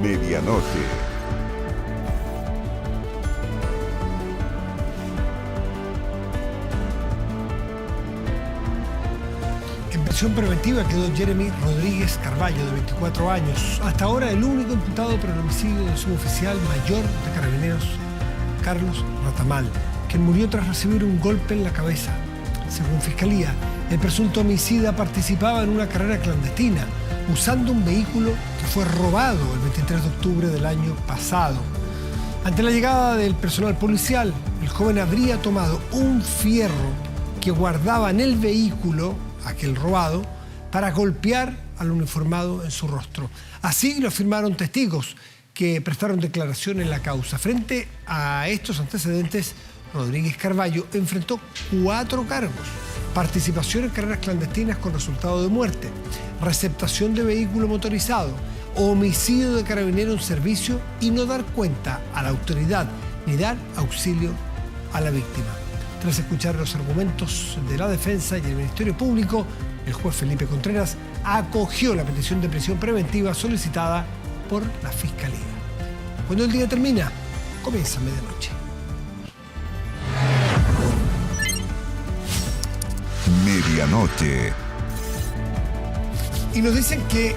Medianoche. En prisión preventiva quedó Jeremy Rodríguez Carballo, de 24 años, hasta ahora el único imputado por el homicidio del suboficial mayor de Carabineros, Carlos Ratamal, quien murió tras recibir un golpe en la cabeza. Según Fiscalía, el presunto homicida participaba en una carrera clandestina, usando un vehículo que fue robado el 23 de octubre del año pasado. Ante la llegada del personal policial, el joven habría tomado un fierro que guardaba en el vehículo, aquel robado, para golpear al uniformado en su rostro. Así lo afirmaron testigos que prestaron declaración en la causa. Frente a estos antecedentes, Rodríguez Carballo enfrentó 4 cargos: participación en carreras clandestinas con resultado de muerte, receptación de vehículo motorizado, homicidio de carabinero en servicio y no dar cuenta a la autoridad ni dar auxilio a la víctima. Tras escuchar los argumentos de la defensa y el Ministerio Público, el juez Felipe Contreras acogió la petición de prisión preventiva solicitada por la Fiscalía. Cuando el día termina, comienza medianoche. Medianoche. Y nos dicen que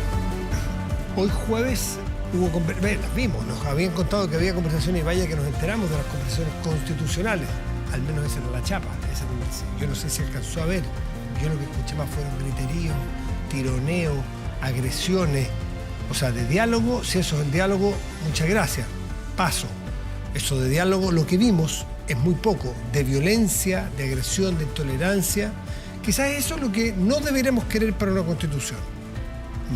hoy jueves hubo conversaciones, las vimos, nos habían contado que había conversaciones y vaya que nos enteramos de las conversaciones constitucionales, al menos esa era la chapa, esa conversación. Yo no sé si alcanzó a ver, yo lo que escuché más fueron griteríos, tironeos, agresiones, o sea, de diálogo. Si eso es el diálogo, muchas gracias, paso. Eso de diálogo, lo que vimos es muy poco, de violencia, de agresión, de intolerancia. Quizás eso es lo que no deberíamos querer para una constitución.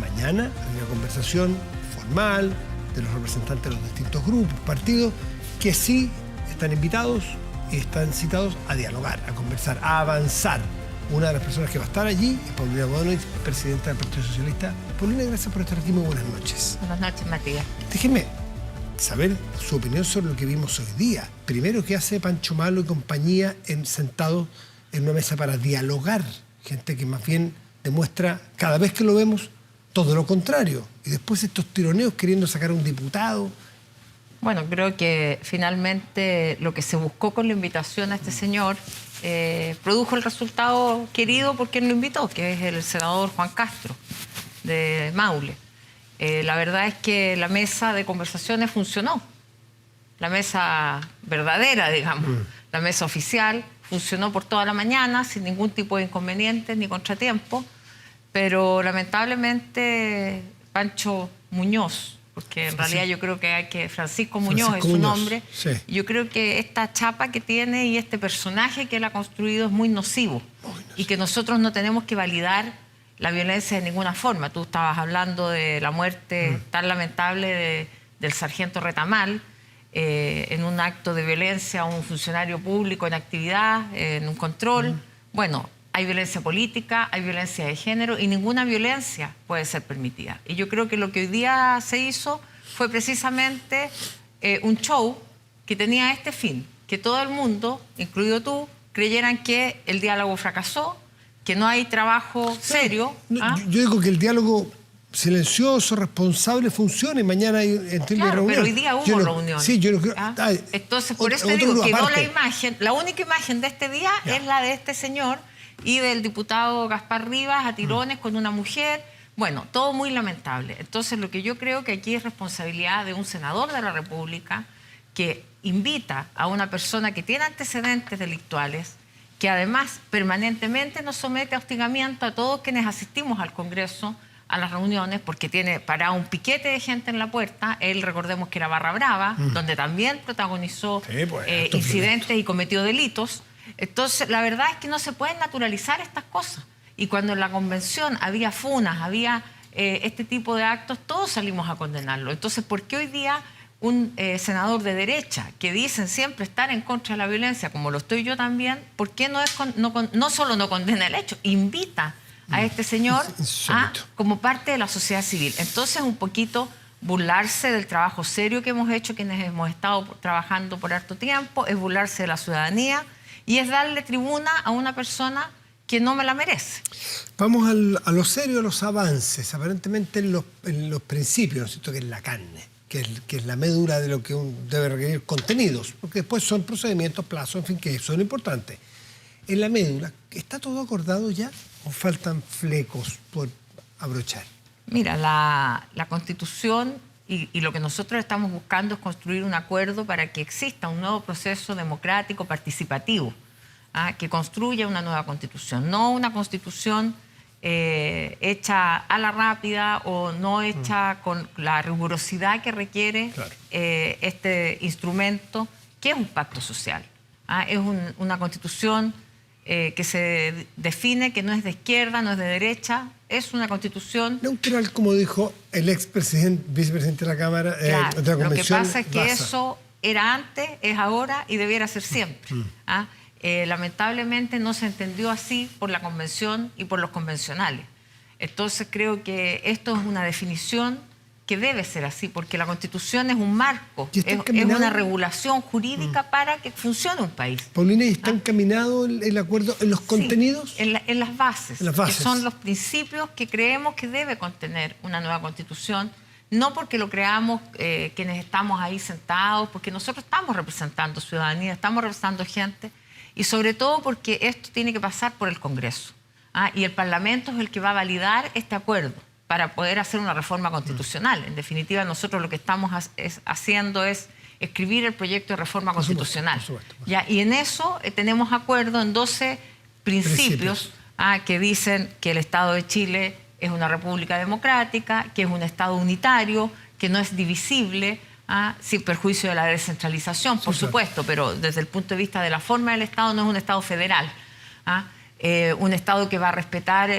Mañana hay una conversación formal de los representantes de los distintos grupos, partidos, que sí están invitados y están citados a dialogar, a conversar, a avanzar. Una de las personas que va a estar allí es Paulina Bodonovich, presidenta del Partido Socialista. Paulina, gracias por estar aquí. Muy buenas noches. Buenas noches, Matías. Déjeme saber su opinión sobre lo que vimos hoy día. Primero, ¿qué hace Pancho Malo y compañía sentados en una mesa para dialogar? Gente que más bien demuestra, cada vez que lo vemos, todo lo contrario. Y después estos tironeos queriendo sacar a un diputado. Bueno, creo que finalmente lo que se buscó con la invitación a este señor produjo el resultado querido por quien lo invitó, que es el senador Juan Castro, de Maule. La verdad es que la mesa de conversaciones funcionó. La mesa verdadera, digamos, la mesa oficial, funcionó por toda la mañana sin ningún tipo de inconvenientes ni contratiempo, pero lamentablemente Pancho Muñoz, porque en realidad yo creo que Francisco Muñoz es su nombre, sí. Yo creo que esta chapa que tiene y este personaje que él ha construido es muy nocivo, y que nosotros no tenemos que validar la violencia de ninguna forma. Tú estabas hablando de la muerte tan lamentable del sargento Retamal, en un acto de violencia a un funcionario público en actividad, en un control. Bueno, hay violencia política, hay violencia de género y ninguna violencia puede ser permitida. Y yo creo que lo que hoy día se hizo fue precisamente un show que tenía este fin, que todo el mundo, incluido tú, creyeran que el diálogo fracasó, que no hay trabajo serio. Yo digo que el diálogo silencioso, responsable, funcione. Mañana entiendo Claro, reunión. pero hoy día hubo reunión. Sí, yo no creo. Entonces, por eso te digo, quedó la imagen, la única imagen de este día es la de este señor y del diputado Gaspar Rivas a tirones con una mujer. Bueno, todo muy lamentable. Entonces, lo que yo creo que aquí es responsabilidad de un senador de la República que invita a una persona que tiene antecedentes delictuales, que además permanentemente nos somete a hostigamiento a todos quienes asistimos al Congreso, a las reuniones, porque tiene parado un piquete de gente en la puerta. Él, recordemos que era Barra Brava, donde también protagonizó incidentes y cometió delitos. Entonces, la verdad es que no se pueden naturalizar estas cosas. Y cuando en la convención había funas, había este tipo de actos, todos salimos a condenarlo. Entonces, ¿por qué hoy día un senador de derecha, que dicen siempre estar en contra de la violencia, como lo estoy yo también, por qué no solo no condena el hecho, invita a este señor como parte de la sociedad civil? Entonces, un poquito burlarse del trabajo serio que hemos hecho, quienes hemos estado trabajando por harto tiempo, es burlarse de la ciudadanía y es darle tribuna a una persona que no me la merece. Vamos a lo serio, a los avances, aparentemente en los principios, ¿no es cierto?, que es la carne. que es la médula de lo que debe requerir contenidos, porque después son procedimientos, plazos, en fin, que son importantes. En la médula, ¿está todo acordado ya o faltan flecos por abrochar? Mira, la Constitución y lo que nosotros estamos buscando es construir un acuerdo para que exista un nuevo proceso democrático participativo, que construya una nueva Constitución, no una Constitución hecha a la rápida o no hecha con la rigurosidad que requiere este instrumento, que es un pacto social. Es una Constitución que se define que no es de izquierda, no es de derecha, es una Constitución neutral, como diente el vicepresidente de la Cámara, claro, de la Convención. Lo que pasa es que eso era antes, es ahora y debiera ser siempre. Lamentablemente no se entendió así por la Convención y por los convencionales. Entonces creo que esto es una definición que debe ser así, porque la Constitución es un marco, es una regulación jurídica para que funcione un país. Paulina, ¿y está encaminado el acuerdo en los contenidos? En las bases, en las bases, que son los principios que creemos que debe contener una nueva Constitución, no porque lo creamos quienes estamos ahí sentados, porque nosotros estamos representando ciudadanía, estamos representando gente, y sobre todo porque esto tiene que pasar por el Congreso. Y el Parlamento es el que va a validar este acuerdo para poder hacer una reforma constitucional. En definitiva, nosotros lo que estamos haciendo es escribir el proyecto de reforma constitucional. Por supuesto. Y en eso tenemos acuerdo en 12 principios que dicen que el Estado de Chile es una república democrática, que es un Estado unitario, que no es divisible, sin perjuicio de la descentralización, por supuesto, pero desde el punto de vista de la forma del Estado no es un Estado federal. Un Estado que va a respetar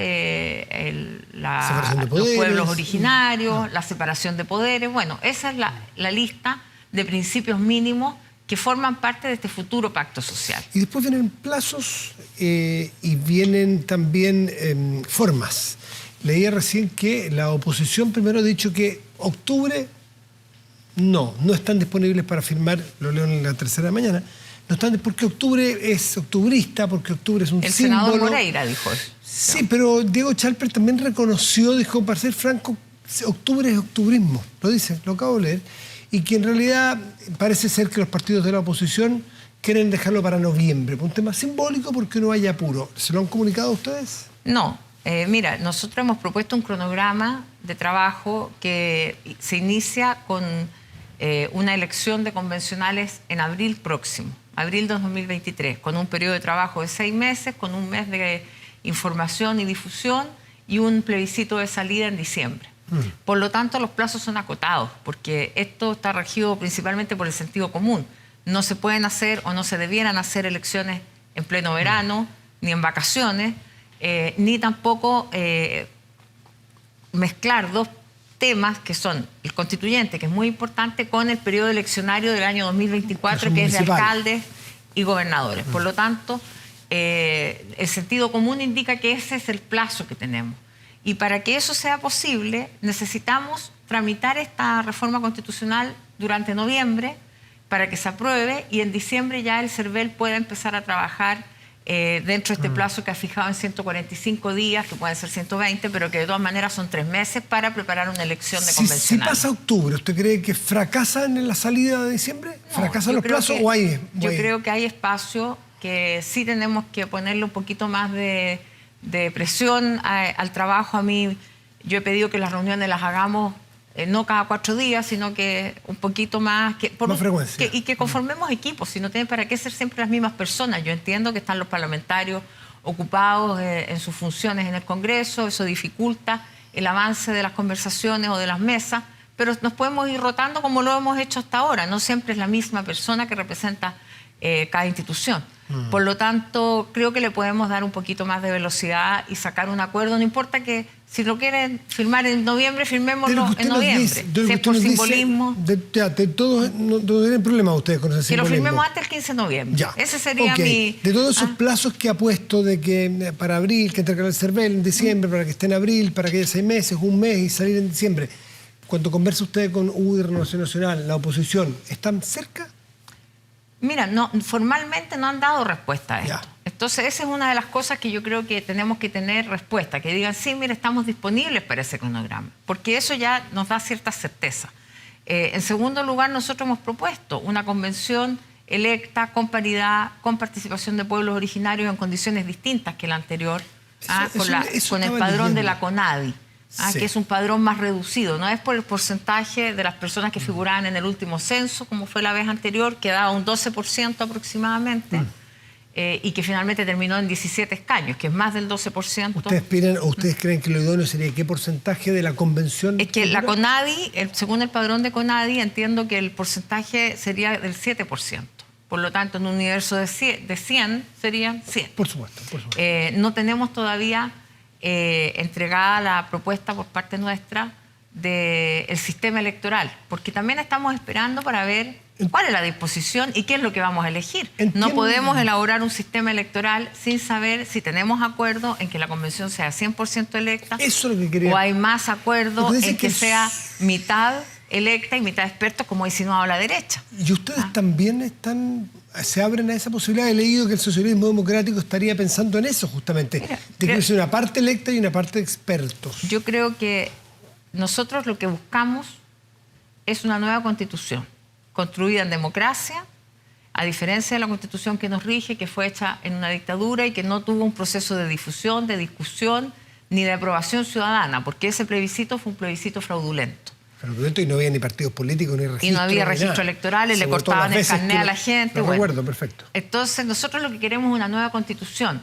los pueblos originarios, la separación de poderes. Bueno, esa es la lista de principios mínimos que forman parte de este futuro pacto social. Y después vienen plazos y vienen también formas. Leía recién que la oposición primero ha dicho que octubre no están disponibles para firmar, lo leo en la tercera de mañana. No están, porque octubre es octubrista, porque octubre es un símbolo. El senador Moreira dijo eso. Sí, pero Diego Chalper también reconoció, dijo, para ser franco, octubre es octubrismo, lo dice, lo acabo de leer, y que en realidad parece ser que los partidos de la oposición quieren dejarlo para noviembre, por un tema simbólico, porque no haya apuro. ¿Se lo han comunicado a ustedes? No. Mira, nosotros hemos propuesto un cronograma de trabajo que se inicia con una elección de convencionales en abril próximo. Abril de 2023, con un periodo de trabajo de 6 meses, con un mes de información y difusión y un plebiscito de salida en diciembre. Por lo tanto, los plazos son acotados, porque esto está regido principalmente por el sentido común. No se pueden hacer o no se debieran hacer elecciones en pleno verano, ni en vacaciones, ni tampoco mezclar dos temas que son el constituyente, que es muy importante, con el periodo eleccionario del año 2024, que es de alcaldes y gobernadores. Por lo tanto, el sentido común indica que ese es el plazo que tenemos. Y para que eso sea posible, necesitamos tramitar esta reforma constitucional durante noviembre para que se apruebe y en diciembre ya el CERVEL pueda empezar a trabajar dentro de este plazo que ha fijado en 145 días, que pueden ser 120, pero que de todas maneras son 3 meses para preparar una elección de convencional. Si pasa octubre, ¿usted cree que fracasan en la salida de diciembre? ¿Fracasan los plazos o hay? Yo creo que hay espacio, que sí tenemos que ponerle un poquito más de presión al trabajo. A mí, yo he pedido que las reuniones las hagamos no cada 4 días, sino que un poquito más... Más frecuencia. Y que conformemos equipos, si no tienen para qué ser siempre las mismas personas. Yo entiendo que están los parlamentarios ocupados en sus funciones en el Congreso, eso dificulta el avance de las conversaciones o de las mesas, pero nos podemos ir rotando como lo hemos hecho hasta ahora. No siempre es la misma persona que representa cada institución. Por lo tanto, creo que le podemos dar un poquito más de velocidad y sacar un acuerdo. No importa que si lo quieren firmar en noviembre, firmémoslo en noviembre. Si es por simbolismo. De todos, no tienen problema ustedes con ese simbolismo. Que lo firmemos antes del 15 de noviembre. Ya. Ese sería mi... De todos esos plazos que ha puesto de que para abril, que entregar el CERVEL en diciembre, para que esté en abril, para que haya 6 meses, un mes y salir en diciembre. Cuando conversa usted con UDI, Renovación Nacional, la oposición, ¿están cerca? Mira, no, formalmente no han dado respuesta a esto. Ya. Entonces, esa es una de las cosas que yo creo que tenemos que tener respuesta, que digan, sí, mira, estamos disponibles para ese cronograma, porque eso ya nos da cierta certeza. En segundo lugar, nosotros hemos propuesto una convención electa, con paridad, con participación de pueblos originarios en condiciones distintas que la anterior, con el padrón de la CONADI, sí, que es un padrón más reducido. No es por el porcentaje de las personas que figuraban en el último censo, como fue la vez anterior, que daba un 12% aproximadamente, y que finalmente terminó en 17 escaños, que es más del 12%. ¿Ustedes creen que lo idóneo sería qué porcentaje de la convención? Es que la CONADI, según el padrón de CONADI, entiendo que el porcentaje sería del 7%. Por lo tanto, en un universo de 100 serían 100. Por supuesto. No tenemos todavía entregada la propuesta por parte nuestra del sistema electoral, porque también estamos esperando para ver cuál es la disposición y qué es lo que vamos a elegir. No podemos elaborar un sistema electoral sin saber si tenemos acuerdo en que la convención sea 100% electa. Eso es lo que quería. O hay más acuerdo en que sea mitad electa y mitad expertos, como ha insinuado la derecha. ¿Y ustedes también se abren a esa posibilidad? He leído que el socialismo democrático estaría pensando en eso justamente, de que sea una parte electa y una parte de expertos. Yo creo que nosotros lo que buscamos es una nueva constitución, construida en democracia, a diferencia de la constitución que nos rige, que fue hecha en una dictadura y que no tuvo un proceso de difusión, de discusión, ni de aprobación ciudadana, porque ese plebiscito fue un plebiscito fraudulento. Y no había ni partidos políticos, ni registro. Y no había registros electorales, le cortaban el carnet a la gente. Lo recuerdo, perfecto. Entonces, nosotros lo que queremos es una nueva constitución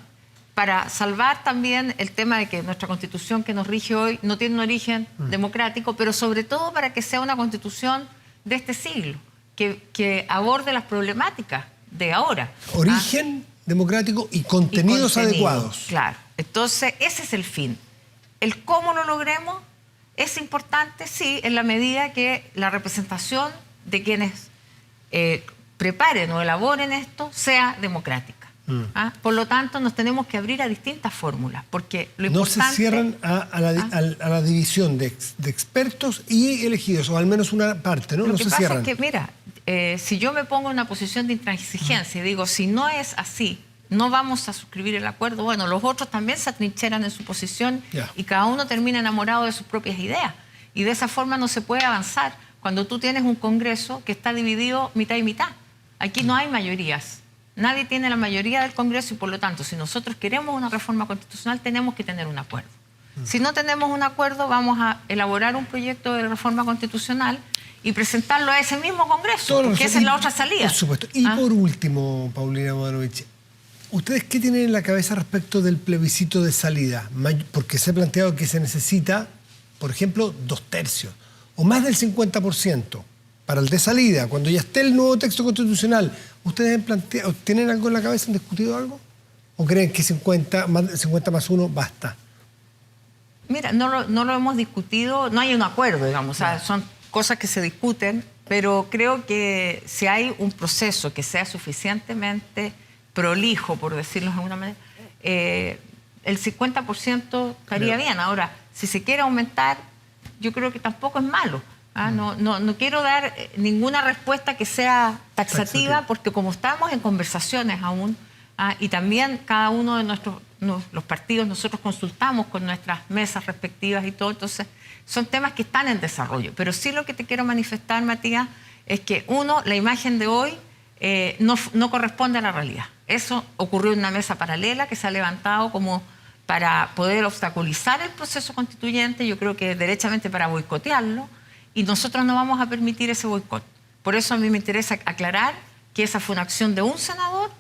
para salvar también el tema de que nuestra constitución que nos rige hoy no tiene un origen democrático, pero sobre todo para que sea una constitución de este siglo, que aborde las problemáticas de ahora. Origen democrático y contenidos adecuados. Claro. Entonces, ese es el fin. El cómo lo logremos es importante, sí, en la medida que la representación de quienes preparen o elaboren esto sea democrática. Por lo tanto, nos tenemos que abrir a distintas fórmulas, porque lo importante... No se cierran a la división de expertos y elegidos, o al menos una parte, ¿no? Lo que pasa es que, mira, si yo me pongo en una posición de intransigencia y digo, si no es así, no vamos a suscribir el acuerdo, bueno, los otros también se atrincheran en su posición y cada uno termina enamorado de sus propias ideas. Y de esa forma no se puede avanzar cuando tú tienes un Congreso que está dividido mitad y mitad. Aquí no hay mayorías. Nadie tiene la mayoría del Congreso y, por lo tanto, si nosotros queremos una reforma constitucional, tenemos que tener un acuerdo. Si no tenemos un acuerdo, vamos a elaborar un proyecto de reforma constitucional y presentarlo a ese mismo Congreso, porque esa es la otra salida. Por supuesto. Y por último, Paulina Bodanovich, ¿ustedes qué tienen en la cabeza respecto del plebiscito de salida? Porque se ha planteado que se necesita, por ejemplo, 2/3 o más del 50% para el de salida, cuando ya esté el nuevo texto constitucional. ¿Ustedes tienen algo en la cabeza? ¿Han discutido algo? ¿O creen que 50 más 1 basta? Mira, no lo hemos discutido, no hay un acuerdo, digamos, o sea, son cosas que se discuten, pero creo que si hay un proceso que sea suficientemente prolijo, por decirlo de alguna manera, el 50% estaría bien. Ahora, si se quiere aumentar, yo creo que tampoco es malo. No quiero dar ninguna respuesta que sea taxativa, porque como estamos en conversaciones aún, y también cada uno de los partidos, nosotros consultamos con nuestras mesas respectivas y todo, entonces son temas que están en desarrollo. Pero sí lo que te quiero manifestar, Matías, es que la imagen de hoy no corresponde a la realidad. Eso ocurrió en una mesa paralela que se ha levantado como para poder obstaculizar el proceso constituyente, yo creo que derechamente para boicotearlo, y nosotros no vamos a permitir ese boicot. Por eso a mí me interesa aclarar que esa fue una acción de un senador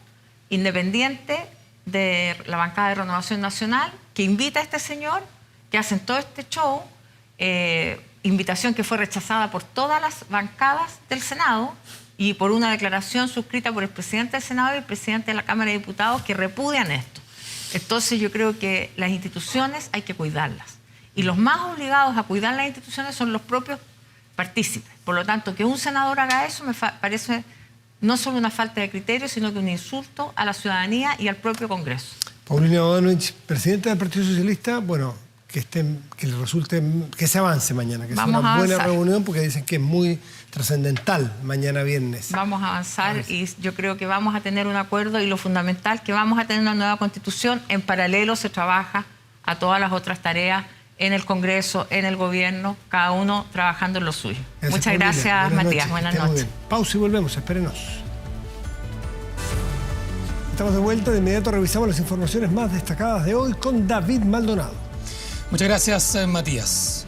independiente de la bancada de Renovación Nacional que invita a este señor, que hacen todo este show, invitación que fue rechazada por todas las bancadas del Senado y por una declaración suscrita por el presidente del Senado y el presidente de la Cámara de Diputados que repudian esto. Entonces yo creo que las instituciones hay que cuidarlas. Y los más obligados a cuidar las instituciones son los propios partícipes. Por lo tanto, que un senador haga eso me parece no solo una falta de criterio, sino que un insulto a la ciudadanía y al propio Congreso. Paulina Bodanovich, presidenta del Partido Socialista, bueno, que le resulte, que se avance mañana, que sea una buena reunión, porque dicen que es muy trascendental mañana viernes. Vamos a avanzar y yo creo que vamos a tener un acuerdo y lo fundamental que vamos a tener una nueva constitución. En paralelo se trabaja a todas las otras tareas en el Congreso, en el gobierno, cada uno trabajando en lo suyo. Muchas Paulina. gracias, Matías. Buenas noches. Pausa y volvemos, espérenos. Estamos de vuelta, de inmediato revisamos las informaciones más destacadas de hoy con David Maldonado. Muchas gracias, Matías.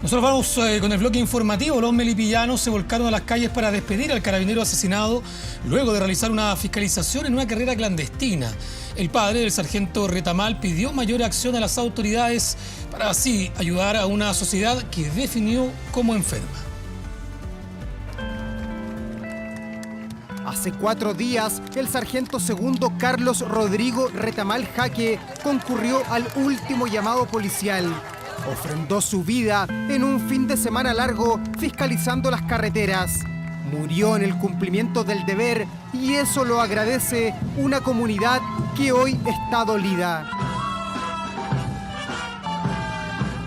Nosotros vamos con el bloque informativo. Los melipillanos se volcaron a las calles para despedir al carabinero asesinado luego de realizar una fiscalización en una carrera clandestina. El padre del sargento Retamal pidió mayor acción a las autoridades para así ayudar a una sociedad que definió como enferma. Hace 4 días, el sargento segundo Carlos Rodrigo Retamal Jaque concurrió al último llamado policial. Ofrendó su vida en un fin de semana largo fiscalizando las carreteras. Murió en el cumplimiento del deber y eso lo agradece una comunidad que hoy está dolida.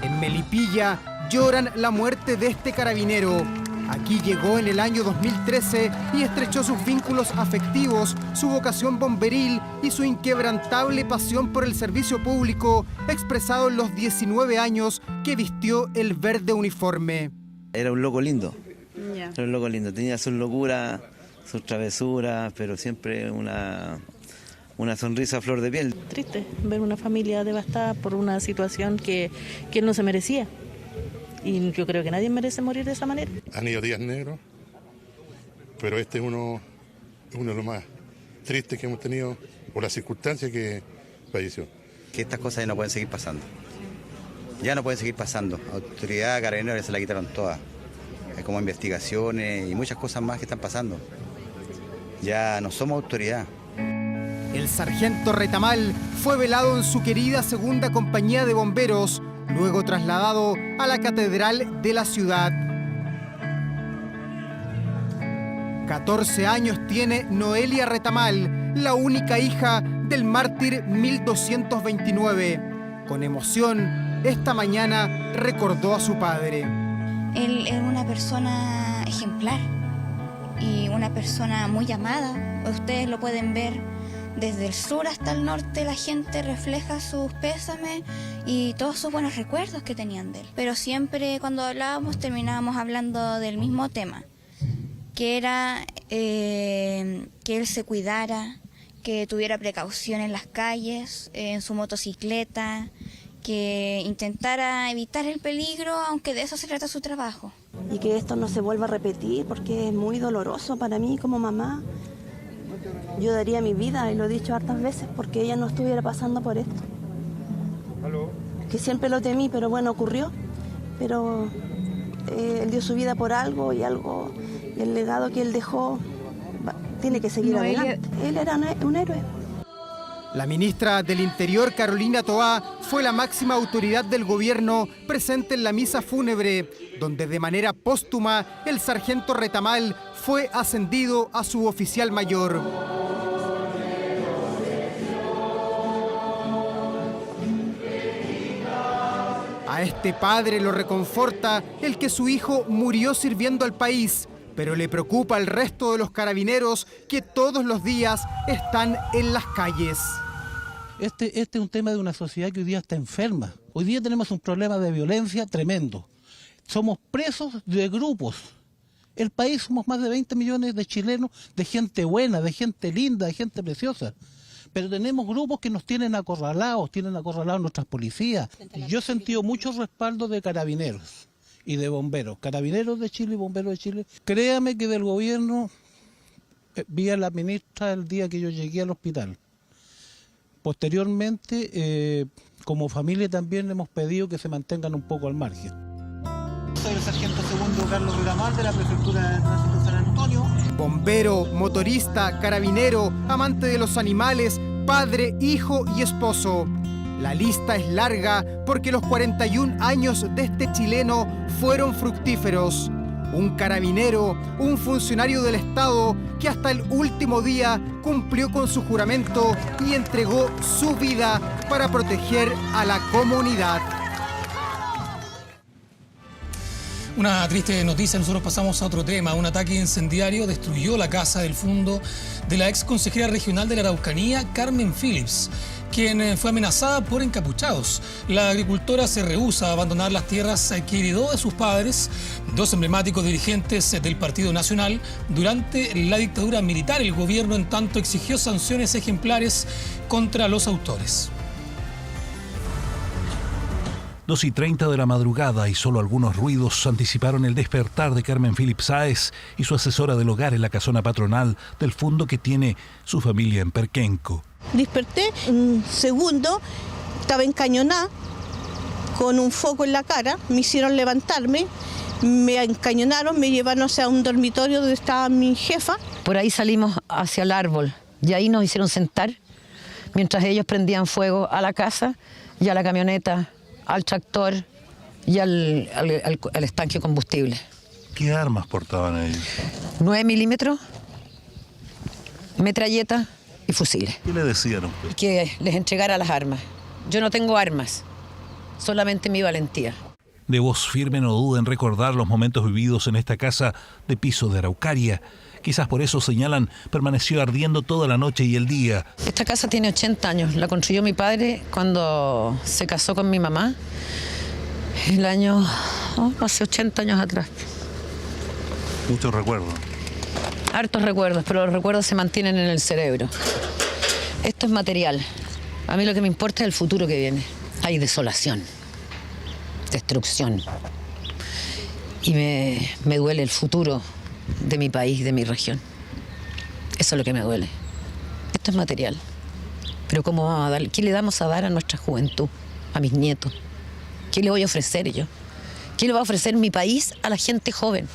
En Melipilla lloran la muerte de este carabinero. Aquí llegó en el año 2013 y estrechó sus vínculos afectivos, su vocación bomberil y su inquebrantable pasión por el servicio público, expresado en los 19 años que vistió el verde uniforme. Era un loco lindo, era un loco lindo, tenía sus locuras, sus travesuras, pero siempre una sonrisa a flor de piel. Triste ver una familia devastada por una situación que él no se merecía. Y yo creo que nadie merece morir de esa manera. Han ido días negros, pero este es uno de los más tristes que hemos tenido por las circunstancias que falleció. Que estas cosas ya no pueden seguir pasando. Ya no pueden seguir pasando. Autoridad, carabineros se la quitaron todas. Como investigaciones y muchas cosas más que están pasando. Ya no somos autoridad. El sargento Retamal fue velado en su querida segunda compañía de bomberos, luego trasladado a la catedral de la ciudad. 14 años tiene Noelia Retamal, la única hija del mártir 1229. Con emoción, esta mañana recordó a su padre. Él es una persona ejemplar y una persona muy amada. Ustedes lo pueden ver. Desde el sur hasta el norte la gente refleja sus pésames y todos sus buenos recuerdos que tenían de él. Pero siempre cuando hablábamos terminábamos hablando del mismo tema, que era que él se cuidara, que tuviera precaución en las calles, en su motocicleta, que intentara evitar el peligro, aunque de eso se trata su trabajo. Y que esto no se vuelva a repetir porque es muy doloroso para mí como mamá. Yo daría mi vida, y lo he dicho hartas veces, porque ella no estuviera pasando por esto. Que siempre lo temí, pero bueno, ocurrió. Pero él dio su vida por algo y el legado que él dejó tiene que seguir adelante. Él era un héroe. La ministra del Interior, Carolina Toá, fue la máxima autoridad del gobierno presente en la misa fúnebre, donde de manera póstuma el sargento Retamal fue ascendido a suboficial mayor. A este padre lo reconforta el que su hijo murió sirviendo al país, pero le preocupa el resto de los carabineros que todos los días están en las calles. Este es un tema de una sociedad que hoy día está enferma. Hoy día tenemos un problema de violencia tremendo. Somos presos de grupos. El país somos más de 20 millones de chilenos, de gente buena, de gente linda, de gente preciosa. Pero tenemos grupos que nos tienen acorralados nuestras policías. Yo he sentido mucho respaldo de carabineros y de bomberos. Carabineros de Chile y bomberos de Chile. Créame que del gobierno, vi a la ministra el día que yo llegué al hospital. Posteriormente, como familia también hemos pedido que se mantengan un poco al margen. Soy el sargento segundo Carlos Retamal de la Prefectura de Tránsito de San Antonio. Bombero, motorista, carabinero, amante de los animales, padre, hijo y esposo. La lista es larga porque los 41 años de este chileno fueron fructíferos. Un carabinero, un funcionario del Estado que hasta el último día cumplió con su juramento y entregó su vida para proteger a la comunidad. Una triste noticia, nosotros pasamos a otro tema. Un ataque incendiario destruyó la casa del fondo de la ex consejera regional de la Araucanía, Carmen Phillips, quien fue amenazada por encapuchados. La agricultora se rehúsa a abandonar las tierras que heredó de sus padres, dos emblemáticos dirigentes del Partido Nacional. Durante la dictadura militar, el gobierno en tanto exigió sanciones ejemplares contra los autores. 2:30 de la madrugada y solo algunos ruidos anticiparon el despertar de Carmen Philip Sáez y su asesora del hogar en la casona patronal del fondo que tiene su familia en Perquenco. Desperté, un segundo, estaba encañonada con un foco en la cara, me hicieron levantarme, me encañonaron, me llevaron hacia un dormitorio donde estaba mi jefa. Por ahí salimos hacia el árbol y ahí nos hicieron sentar mientras ellos prendían fuego a la casa y a la camioneta, al tractor y al estanque de combustible. ¿Qué armas portaban ellos? 9 milímetros, metralleta y fusiles. ¿Qué le decían a usted? Que les entregara las armas. Yo no tengo armas, solamente mi valentía. De voz firme no duda en recordar los momentos vividos en esta casa de piso de Araucaria. Quizás por eso, señalan, permaneció ardiendo toda la noche y el día. Esta casa tiene 80 años. La construyó mi padre cuando se casó con mi mamá. El año... hace 80 años atrás. Muchos recuerdos. Hartos recuerdos, pero los recuerdos se mantienen en el cerebro. Esto es material. A mí lo que me importa es el futuro que viene. Hay desolación, destrucción. Y me duele el futuro de mi país, de mi región. Eso es lo que me duele. Esto es material. Pero ¿cómo vamos a dar? ¿Qué le vamos a dar a nuestra juventud, a mis nietos? ¿Qué le voy a ofrecer yo? ¿Qué le va a ofrecer mi país a la gente joven?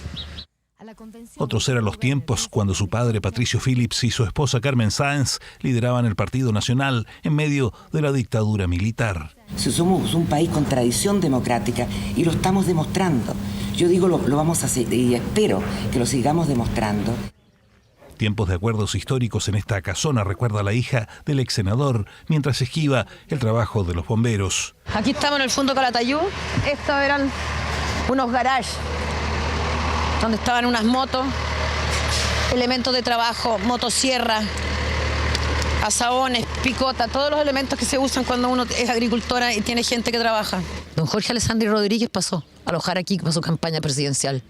Otros eran los tiempos cuando su padre Patricio Phillips y su esposa Carmen Sáenz lideraban el Partido Nacional en medio de la dictadura militar. Si somos un país con tradición democrática y lo estamos demostrando. Yo digo lo vamos a hacer y espero que lo sigamos demostrando. Tiempos de acuerdos históricos en esta casona, recuerda la hija del ex senador, mientras esquiva el trabajo de los bomberos. Aquí estamos en el fondo Calatayud. Estos eran unos garages donde estaban unas motos, elementos de trabajo, motosierra, azaones, picota, todos los elementos que se usan cuando uno es agricultora y tiene gente que trabaja. Don Jorge Alessandri Rodríguez pasó a alojar aquí para su campaña presidencial.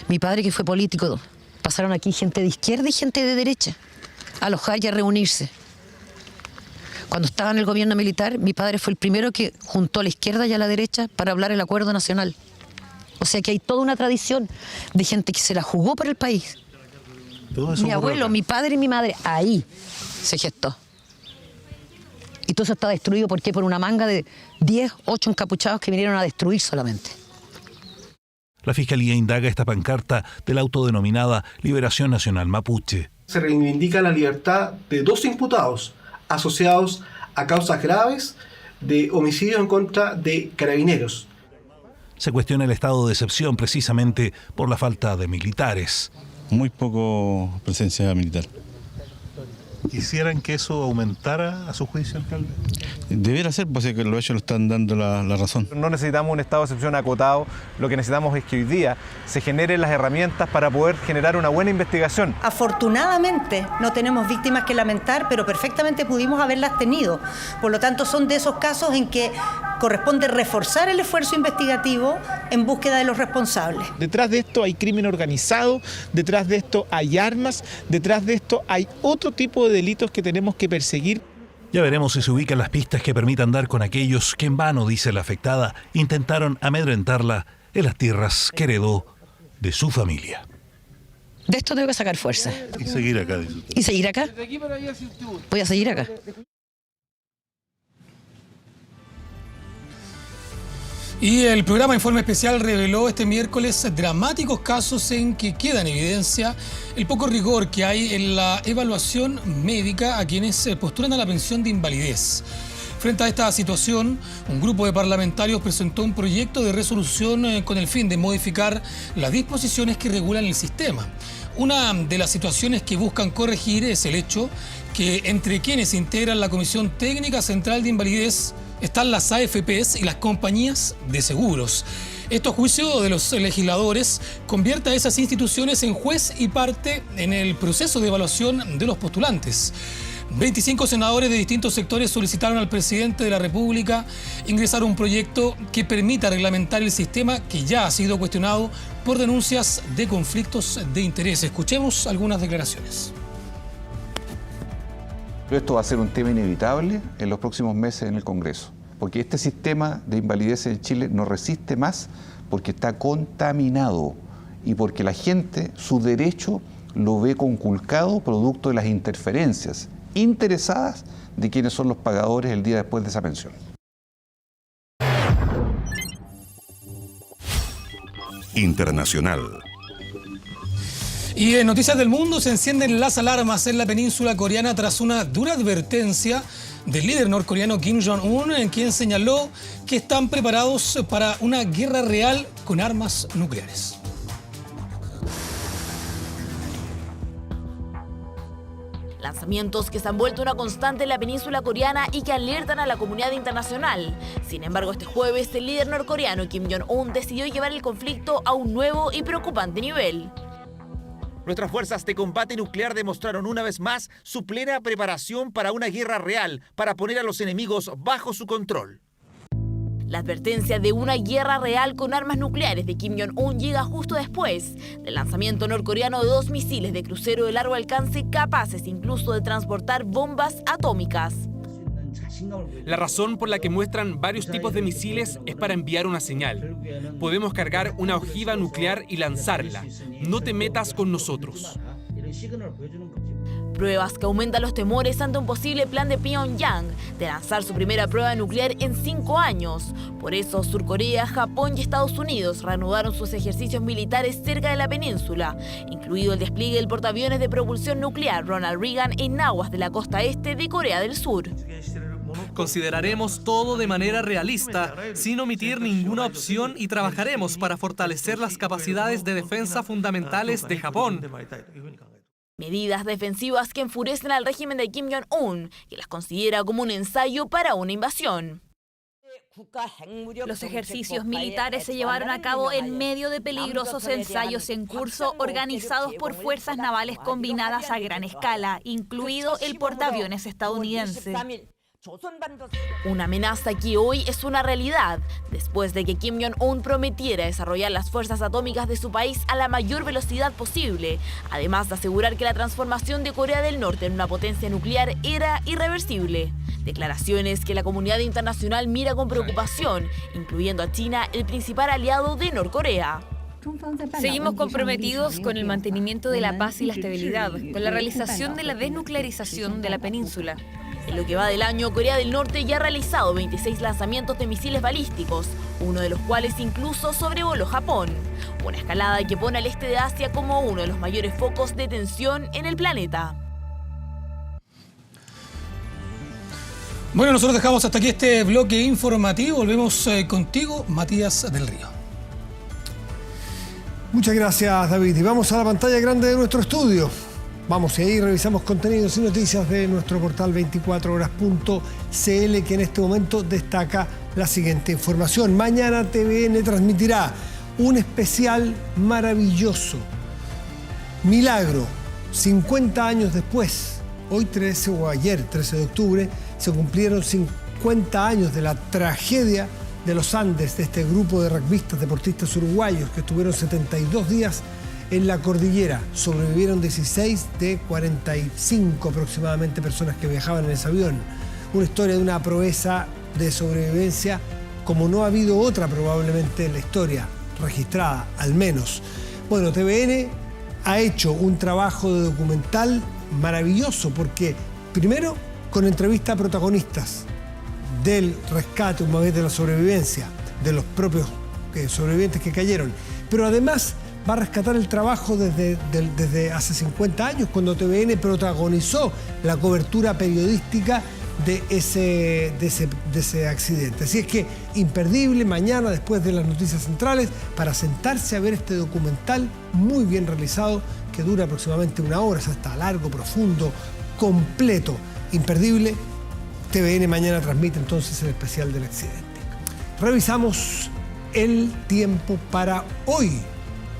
Mi padre, que fue político, pasaron aquí gente de izquierda y gente de derecha a alojar y a reunirse. Cuando estaba en el gobierno militar, mi padre fue el primero que juntó a la izquierda y a la derecha para hablar el acuerdo nacional. O sea que hay toda una tradición de gente que se la jugó por el país. Mi abuelo, mi padre y mi madre, ahí se gestó. Y todo eso está destruido, ¿por qué? Por una manga de 10, 8 encapuchados que vinieron a destruir solamente. La Fiscalía indaga esta pancarta de la autodenominada Liberación Nacional Mapuche. Se reivindica la libertad de 2 imputados asociados a causas graves de homicidio en contra de carabineros. Se cuestiona el estado de excepción precisamente por la falta de militares. Muy poco presencia militar. ¿Quisieran que eso aumentara a su juicio, alcalde? Debiera ser, pues que los hechos lo están dando la razón. No necesitamos un estado de excepción acotado, lo que necesitamos es que hoy día se generen las herramientas para poder generar una buena investigación. Afortunadamente no tenemos víctimas que lamentar, pero perfectamente pudimos haberlas tenido. Por lo tanto, son de esos casos en que corresponde reforzar el esfuerzo investigativo en búsqueda de los responsables. Detrás de esto hay crimen organizado, detrás de esto hay armas, detrás de esto hay otro tipo de delitos que tenemos que perseguir. Ya veremos si se ubican las pistas que permitan dar con aquellos que en vano, dice la afectada, intentaron amedrentarla en las tierras que heredó de su familia. De esto tengo que sacar fuerza. Y seguir acá, dice usted. ¿Y seguir acá? Voy a seguir acá. Y el programa Informe Especial reveló este miércoles dramáticos casos en que queda en evidencia el poco rigor que hay en la evaluación médica a quienes postulan a la pensión de invalidez. Frente a esta situación, un grupo de parlamentarios presentó un proyecto de resolución con el fin de modificar las disposiciones que regulan el sistema. Una de las situaciones que buscan corregir es el hecho que entre quienes integran la Comisión Técnica Central de Invalidez están las AFPs y las compañías de seguros. Esto, a juicio de los legisladores, convierte a esas instituciones en juez y parte en el proceso de evaluación de los postulantes. 25 senadores de distintos sectores solicitaron al presidente de la República ingresar un proyecto que permita reglamentar el sistema que ya ha sido cuestionado por denuncias de conflictos de interés. Escuchemos algunas declaraciones. Esto va a ser un tema inevitable en los próximos meses en el Congreso, porque este sistema de invalidez en Chile no resiste más porque está contaminado y porque la gente, su derecho, lo ve conculcado producto de las interferencias interesadas de quienes son los pagadores el día después de esa pensión. Internacional. Y en Noticias del Mundo se encienden las alarmas en la península coreana tras una dura advertencia del líder norcoreano Kim Jong-un, en quien señaló que están preparados para una guerra real con armas nucleares. Lanzamientos que se han vuelto una constante en la península coreana y que alertan a la comunidad internacional. Sin embargo, este jueves el líder norcoreano Kim Jong-un decidió llevar el conflicto a un nuevo y preocupante nivel. Nuestras fuerzas de combate nuclear demostraron una vez más su plena preparación para una guerra real, para poner a los enemigos bajo su control. La advertencia de una guerra real con armas nucleares de Kim Jong-un llega justo después del lanzamiento norcoreano de 2 misiles de crucero de largo alcance capaces incluso de transportar bombas atómicas. La razón por la que muestran varios tipos de misiles es para enviar una señal. Podemos cargar una ojiva nuclear y lanzarla. No te metas con nosotros. Pruebas que aumentan los temores ante un posible plan de Pyongyang de lanzar su primera prueba nuclear en 5 años. Por eso, Sur Corea, Japón y Estados Unidos reanudaron sus ejercicios militares cerca de la península, incluido el despliegue del portaaviones de propulsión nuclear Ronald Reagan en aguas de la costa este de Corea del Sur. Consideraremos todo de manera realista, sin omitir ninguna opción, y trabajaremos para fortalecer las capacidades de defensa fundamentales de Japón. Medidas defensivas que enfurecen al régimen de Kim Jong-un, que las considera como un ensayo para una invasión. Los ejercicios militares se llevaron a cabo en medio de peligrosos ensayos en curso organizados por fuerzas navales combinadas a gran escala, incluido el portaaviones estadounidense. Una amenaza que hoy es una realidad, después de que Kim Jong-un prometiera desarrollar las fuerzas atómicas de su país a la mayor velocidad posible, además de asegurar que la transformación de Corea del Norte en una potencia nuclear era irreversible. Declaraciones que la comunidad internacional mira con preocupación, incluyendo a China, el principal aliado de Norcorea. Seguimos comprometidos con el mantenimiento de la paz y la estabilidad, con la realización de la desnuclearización de la península. En lo que va del año, Corea del Norte ya ha realizado 26 lanzamientos de misiles balísticos, uno de los cuales incluso sobrevoló Japón. Una escalada que pone al este de Asia como uno de los mayores focos de tensión en el planeta. Bueno, nosotros dejamos hasta aquí este bloque informativo. Volvemos contigo, Matías del Río. Muchas gracias, David. Y vamos a la pantalla grande de nuestro estudio. Vamos, y ahí revisamos contenidos y noticias de nuestro portal 24horas.cl, que en este momento destaca la siguiente información. Mañana TVN transmitirá un especial maravilloso. Milagro, 50 años después, hoy 13 o ayer 13 de octubre, se cumplieron 50 años de la tragedia de los Andes, de este grupo de rugbyistas deportistas uruguayos que estuvieron 72 días en la cordillera. Sobrevivieron 16 de 45 aproximadamente personas que viajaban en ese avión. Una historia de una proeza de sobrevivencia como no ha habido otra probablemente en la historia, registrada al menos. Bueno, TVN ha hecho un trabajo de documental maravilloso porque, primero, con entrevista a protagonistas del rescate, una vez de la sobrevivencia, de los propios sobrevivientes que cayeron, pero además va a rescatar el trabajo desde hace 50 años, cuando TVN protagonizó la cobertura periodística de ese accidente. Así es que imperdible mañana, después de las noticias centrales, para sentarse a ver este documental muy bien realizado, que dura aproximadamente 1 hora, está largo, profundo, completo, imperdible. TVN mañana transmite entonces el especial del accidente. Revisamos el tiempo para hoy.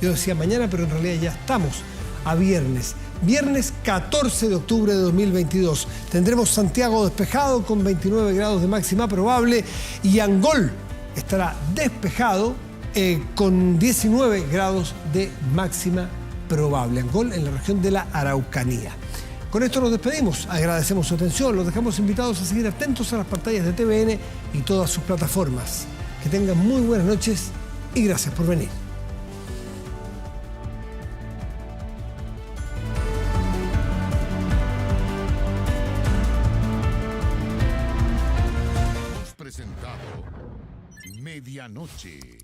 Yo decía mañana, pero en realidad ya estamos a viernes viernes 14 de octubre de 2022. Tendremos Santiago despejado con 29 grados de máxima probable y Angol estará despejado con 19 grados de máxima probable. Angol en la región de la Araucanía. Con esto nos despedimos, agradecemos su atención, los dejamos invitados a seguir atentos a las pantallas de TVN y todas sus plataformas. Que tengan muy buenas noches y gracias por venir. Hemos presentado Medianoche.